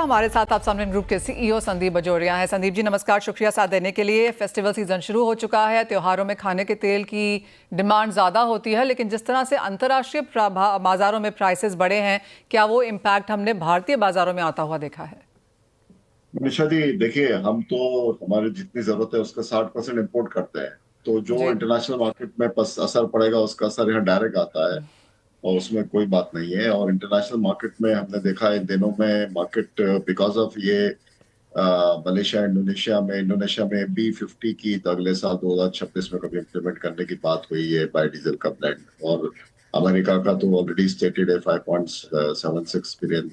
हमारे साथ आप सामने ग्रुप के सीईओ संदीप बजोरिया हैं। संदीप जी नमस्कार, शुक्रिया साथ देने के लिए। फेस्टिवल सीजन शुरू हो चुका है, त्योहारों में खाने के तेल की डिमांड ज़्यादा होती है, लेकिन जिस तरह से अंतर्राष्ट्रीय बाजारों में प्राइसेस बढ़े हैं, क्या वो इम्पैक्ट हमने भारतीय बाजारों में आता हुआ देखा है? निशा जी देखिए, हम तो हमारी जितनी जरूरत है उसका 60% इम्पोर्ट करते हैं। तो जो जी। इंटरनेशनल मार्केट में असर पड़ेगा उसका असर यहाँ डायरेक्ट आता है और उसमें कोई बात नहीं है। और इंटरनेशनल मार्केट में हमने देखा इन दिनों में मार्केट बिकॉज ऑफ ये मलेशिया इंडोनेशिया में B50 की तो अगले साल 2026 में कभी इम्प्लीमेंट करने की बात हुई है बायोडीजल का ब्लेंड। और अमेरिका का तो ऑलरेडी स्टेटेड है 5.76 बिलियन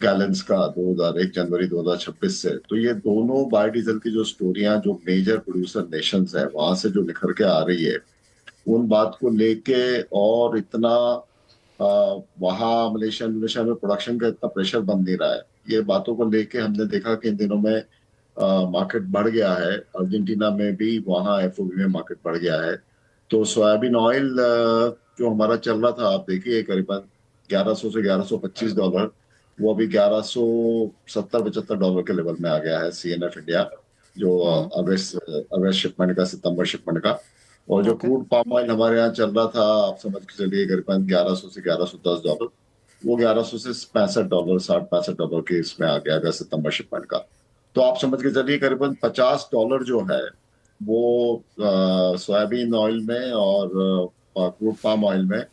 गैलेंस का 2001 जनवरी 2026 से। तो ये दोनों बायोडीजल की जो स्टोरियां जो मेजर प्रोड्यूसर नेशंस है वहां से जो निखर के आ रही है उन बात को लेके और इतना वहाँ मलेशिया इंडोनेशिया में प्रोडक्शन का इतना प्रेशर बन नहीं रहा है। ये बातों को लेके हमने देखा कि इन दिनों में मार्केट बढ़ गया है। अर्जेंटीना में भी वहाँ FOB में मार्केट बढ़ गया है। तो सोयाबीन ऑयल जो हमारा चल रहा था, आप देखिए करीबन 1100 से $1125, वो अभी $1170-75 के लेवल में आ गया है CNF इंडिया, जो हम्म। अगस्त अगस्त शिपमेंट का, सितंबर शिपमेंट का। और जो ओके। क्रूड पाम ऑयल हमारे यहाँ चल रहा था, आप समझ के चलिए करीबन 1100 से $1110, वो 1100 से $65, 60-65 के इसमें आ गया अगस्त सितंबर शिपमेंट का। तो आप समझ के चलिए करीबन $50 जो है वो सोयाबीन ऑयल में और क्रूड पाम ऑयल में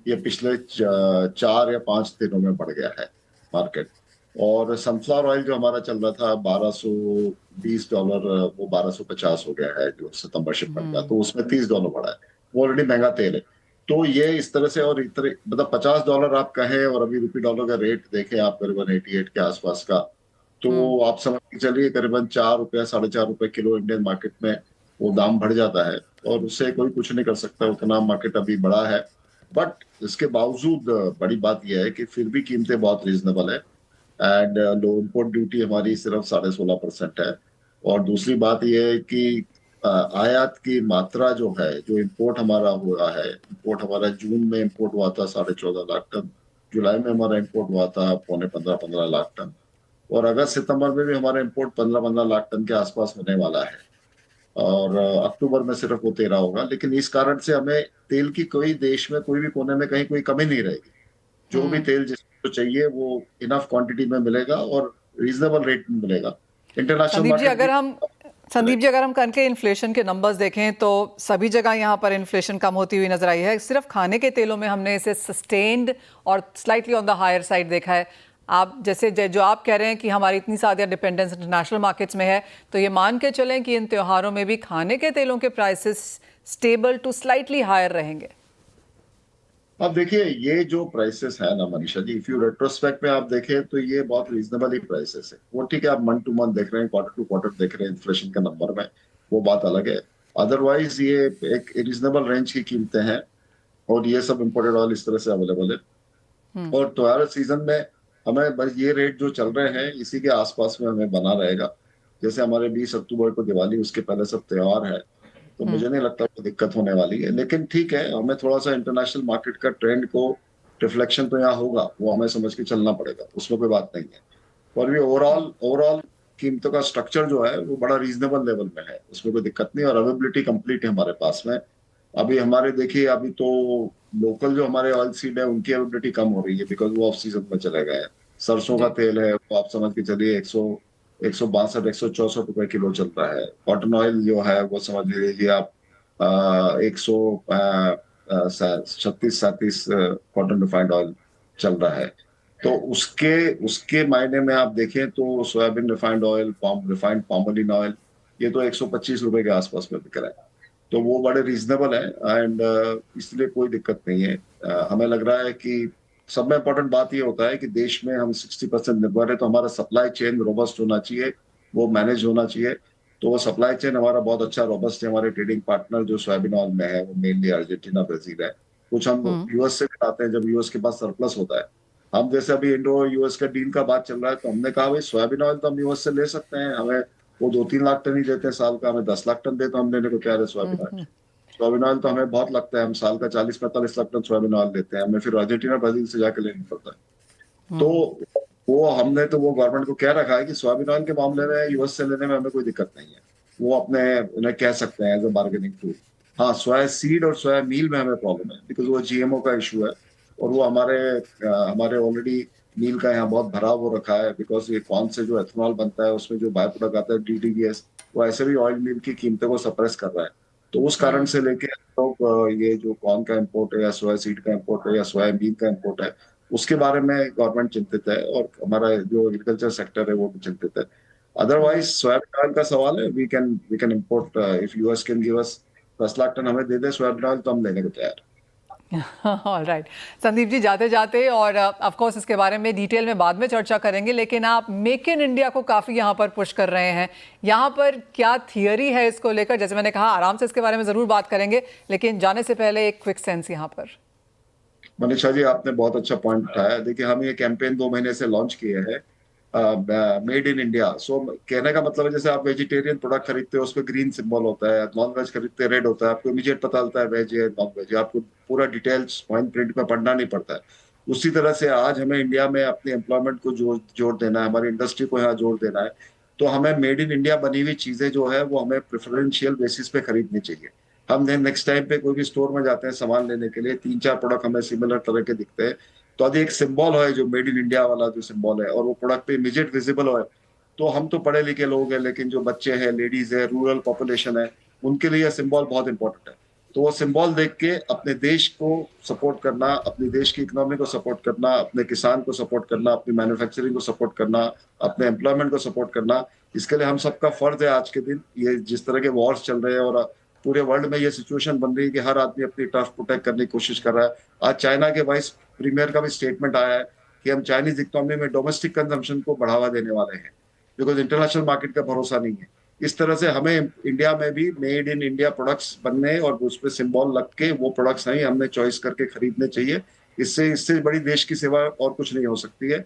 ये पिछले 4 या 5 दिनों में बढ़ गया है मार्केट। और सनफ्लावर ऑयल जो हमारा चल रहा था $1220, वो 1250 हो गया है जो सितंबर शिपमेंट का। तो उसमें $30 बढ़ा है, वो ऑलरेडी महंगा तेल है। तो ये इस तरह से, और इतने मतलब $50 आप कहें और अभी रुपी डॉलर का रेट देखें आप करीबन 88 के आसपास का, हम्म। तो आप समझ के चलिए करीबन ₹4 ₹4.5 किलो इंडियन मार्केट में वो दाम बढ़ जाता है। और उससे कोई कुछ नहीं कर सकता, उतना मार्केट अभी बड़ा है। बट इसके बावजूद बड़ी बात यह है कि फिर भी कीमतें बहुत रीजनेबल है। एंड लो इम्पोर्ट ड्यूटी हमारी सिर्फ 16.5% है। और दूसरी बात यह है कि आयात की मात्रा जो है, जो इम्पोर्ट हमारा हुआ है, इम्पोर्ट हमारा जून में इम्पोर्ट हुआ था 14.5 लाख टन, जुलाई में हमारा इम्पोर्ट हुआ था पौने 15-15 लाख टन, और अगस्त सितंबर में भी हमारा इम्पोर्ट 15-15 लाख टन के आसपास होने वाला है। और अक्टूबर में सिर्फ वो 13 होगा। लेकिन इस कारण से हमें तेल की कोई देश में कोई भी कोने में कहीं कोई कमी नहीं रहेगी। जो भी हम्म। तेल जिसको चाहिए वो इनफ क्वांटिटी में मिलेगा और रीजनेबल रेट में मिलेगा। इंटरनेशनल संदीप जी मार्केट भी अगर हम संदीप जी अगर हम कल के इन्फ्लेशन के नंबर्स देखें तो सभी जगह यहाँ पर इन्फ्लेशन कम होती हुई नजर आई है। सिर्फ खाने के तेलों में हमने इसे सस्टेन्ड और slightly on the higher side देखा है। आप जैसे जो आप कह रहे हैं कि हमारी इतनी ज़्यादा डिपेंडेंस इंटरनेशनल मार्केट्स में है, तो ये मान के चलें कि इन त्योहारों में भी खाने के तेलों के prices stable to slightly higher रहेंगे। अब देखिए, ये जो प्राइसेस है ना Manisha ji, if you retrospect में आप देखें तो ये बहुत रीजनेबल ही प्राइसेस है। वो ठीक है, आप मंथ टू मंथ देख रहे हैं, क्वार्टर टू क्वार्टर देख रहे हैं इन्फ्लेशन के नंबर में, वो बात अलग है। अदरवाइज ये एक रीजनेबल रेंज की कीमतें हैं। और ये सब इम्पोर्टेड ऑयल इस तरह से अवेलेबल है। हम्म। और त्योहार सीजन में हमें बस ये रेट जो चल रहे हैं इसी के आसपास में हमें बना रहेगा। जैसे हमारे 20 अक्टूबर को दिवाली, उसके पहले सब त्योहार है, तो हम्म। मुझे नहीं लगता कोई दिक्कत होने वाली है। लेकिन ठीक है, हमें थोड़ा सा इंटरनेशनल मार्केट का ट्रेंड को रिफ्लेक्शन तो यहाँ होगा, वो हमें समझ के चलना पड़ेगा, उसमें कोई बात नहीं है। और भी ओवरऑल ओवरऑल कीमतों का स्ट्रक्चर जो है वो बड़ा रीजनेबल लेवल में है, उसमें कोई दिक्कत नहीं। और अवेबिलिटी कंप्लीट है हमारे पास में। अभी हमारे देखिए, अभी तो लोकल जो हमारे ऑयल सीड है उनकी अवेबिलिटी कम हो रही है बिकॉज वो ऑफ सीजन में चले गए हैं। सरसों का जी। तेल है वो आप समझ के चलिए 162 164 रुपए किलो चल रहा है। कॉटन ऑयल जो है वो समझ लीजिए आप 136-37 कॉटन रिफाइंड ऑयल चल रहा है। तो उसके उसके मायने में आप देखें तो soybean refined oil, palm refined palmolein oil, ये तो 125 रुपए के आसपास में बिक रहा है। तो वो बड़े रीजनेबल है। एंड इसलिए कोई दिक्कत नहीं है। हमें लग रहा है कि सब में इम्पोर्टेंट बात ये होता है कि देश में हम 60% निर्भर है, तो हमारा सप्लाई चेन रोबस्ट होना चाहिए, वो मैनेज होना चाहिए। तो वो सप्लाई चेन हमारा बहुत अच्छा रोबस्ट है। हमारे ट्रेडिंग पार्टनर जो सोयाबीन ऑयल में है वो मेनली अर्जेंटीना, ब्राजील है। कुछ हम हम्म। US से भी लाते हैं जब US के पास सरप्लस होता है। हम जैसे अभी इंडो US का डील का बात चल रहा है, तो हमने कहा भाई सोयाबीन ऑयल तो हम US से ले सकते हैं, हमें वो 2-3 लाख टन ही देते हैं साल का, हमें 10 लाख टन देते, हम लेने को तैयार है सोयाबीन ऑयल। सोयाबीन ऑयल तो हमें बहुत लगता है, हम साल का 40-45 लाख टन सोयाबीन ऑयल लेते हैं, हमें फिर अर्जेंटीना ब्राजील से जाके लेना पड़ता है। तो वो हमने तो वो गवर्नमेंट को कह रखा है कि सोयाबीन ऑयल के मामले में यूएस से लेने में हमें कोई दिक्कत नहीं है। वो अपने उन्हें कह सकते हैं एज अ बार्गेनिंग टूल। हाँ, सोया सीड और सोया मील में हमें प्रॉब्लम है बिकॉज वो जीएमओ का इशू है। और वो हमारे ऑलरेडी मील का यहाँ बहुत भराव हो रखा है बिकॉज ये कॉर्न से जो एथेनॉल बनता है उसमें जो बाय प्रोडक्ट आता है डीडीबीएस, वो ऐसे भी ऑयल मील की कीमतों को सप्रेस कर रहा है। तो उस कारण से लेके लोग ये जो कॉर्न का इम्पोर्ट है या सोया सीड का इम्पोर्ट है या सोया मील का इम्पोर्ट है, उसके बारे में गवर्नमेंट चिंतित है और हमारा जो एग्रीकल्चर सेक्टर है वो भी चिंतित है। अदरवाइज सोयाबीन ऑयल का सवाल है, we can import if US can give us 10 lakh ton हमें दे दे सोयाबीन ऑयल तो हम लेने को तैयार हैं। ऑल राइट संदीप जी, जाते जाते और ऑफ कोर्स इसके बारे में डिटेल में बाद में चर्चा करेंगे, लेकिन आप मेक इन इंडिया को काफ़ी यहाँ पर पुश कर रहे हैं। यहाँ पर क्या थियरी है इसको लेकर? जैसे मैंने कहा आराम से इसके बारे में ज़रूर बात करेंगे, लेकिन जाने से पहले एक क्विक सेंस यहाँ पर। मनीषा जी, आपने बहुत अच्छा पॉइंट उठाया। देखिए, हम ये कैंपेन 2 महीने से लॉन्च किए हैं, मेड इन इंडिया। सो कहने का मतलब है जैसे आप वेजिटेरियन प्रोडक्ट खरीदते हो उसमें ग्रीन सिंबल होता है, नॉन वेज खरीदते रेड होता है, आपको इमीडिएट पता चलता है वेज है नॉन वेज, आपको पूरा डिटेल्स पॉइंट प्रिंट में पढ़ना नहीं पड़ता है। उसी तरह से आज हमें इंडिया में अपनी एम्प्लॉयमेंट को जोड़ देना है, हमारी इंडस्ट्री को यहाँ जोड़ देना है, तो हमें मेड इन इंडिया बनी हुई चीजें जो है वो हमें प्रेफरेंशियल बेसिस पे खरीदनी चाहिए। हम नेक्स्ट टाइम पे कोई भी स्टोर में जाते हैं सामान लेने के लिए, 3-4 प्रोडक्ट हमें सिमिलर तरह के दिखते हैं, तो यदि एक सिंबल है जो मेड इन इंडिया वाला जो सिंबल है और वो प्रोडक्ट पे इमीडिएट विजिबल हो, तो हम तो पढ़े लिखे लोग हैं लेकिन जो बच्चे हैं, लेडीज है, रूरल पॉपुलेशन है, उनके लिए सिंबल बहुत इंपॉर्टेंट है। तो वो सिंबल देख के अपने देश को सपोर्ट करना, अपने देश की इकोनॉमी को सपोर्ट करना, अपने किसान को सपोर्ट करना, अपनी मैन्युफैक्चरिंग को सपोर्ट करना, अपने एम्प्लॉयमेंट को सपोर्ट करना, इसके लिए हम सबका फर्ज है आज के दिन। ये जिस तरह के वॉर्स चल रहे हैं और पूरे वर्ल्ड में ये सिचुएशन बन रही है कि हर आदमी अपनी टर्फ प्रोटेक्ट करने की कोशिश कर रहा है। आज चाइना के वाइस प्रीमियर का भी स्टेटमेंट आया है कि हम चाइनीज इकोनॉमी में डोमेस्टिक कंजम्पशन को बढ़ावा देने वाले हैं बिकॉज इंटरनेशनल मार्केट का भरोसा नहीं है। इस तरह से हमें इंडिया में भी मेड इन इंडिया प्रोडक्ट्स बनने और उस पर सिंबल लग के वो प्रोडक्ट्स नहीं हमने चॉइस करके खरीदने चाहिए। इससे इससे बड़ी देश की सेवा और कुछ नहीं हो सकती है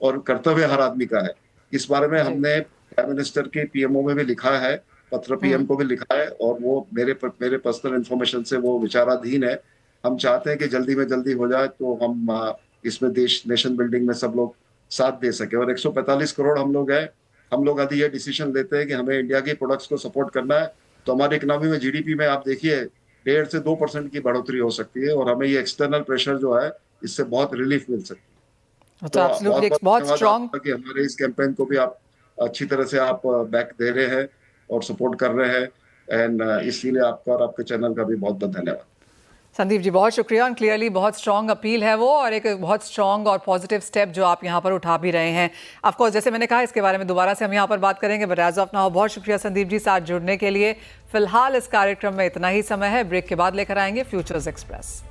और कर्तव्य हर आदमी का है। इस बारे में हमने प्राइम मिनिस्टर के पीएमओ में भी लिखा है, पत्र पीएम को भी लिखा है और वो मेरे पर्सनल इन्फॉर्मेशन से वो विचाराधीन है। हम चाहते हैं कि जल्दी में जल्दी हो जाए तो हम इसमें नेशन बिल्डिंग में सब लोग साथ दे सके। और 145 करोड़ हम लोग हैं, हम लोग यदि ये डिसीजन लेते हैं कि हमें इंडिया के प्रोडक्ट्स को सपोर्ट करना है, तो हमारी इकोनॉमी में जीडीपी में आप देखिए 1.5 से 2% की बढ़ोतरी हो सकती है और हमें ये एक्सटर्नल प्रेशर जो है इससे बहुत रिलीफ मिल सकती है। तो एब्सोल्युटली बहुत स्ट्रांग कि हमारे इस कैंपेन को भी आप अच्छी तरह से आप बैक दे रहे हैं और सपोर्ट कर रहे हैं एंड इसीलिए आपका और आपके चैनल का भी बहुत बहुत धन्यवाद। संदीप जी, बहुत शुक्रिया। और क्लियरली बहुत स्ट्रॉन्ग अपील है वो और एक बहुत स्ट्रॉन्ग और पॉजिटिव स्टेप जो आप यहाँ पर उठा भी रहे हैं। ऑफ कोर्स जैसे मैंने कहा इसके बारे में दोबारा से हम यहाँ पर बात करेंगे, बट एज ऑफ नाउ बहुत शुक्रिया संदीप जी साथ जुड़ने के लिए। फिलहाल इस कार्यक्रम में इतना ही समय है, ब्रेक के बाद लेकर आएंगे फ्यूचर्स एक्सप्रेस।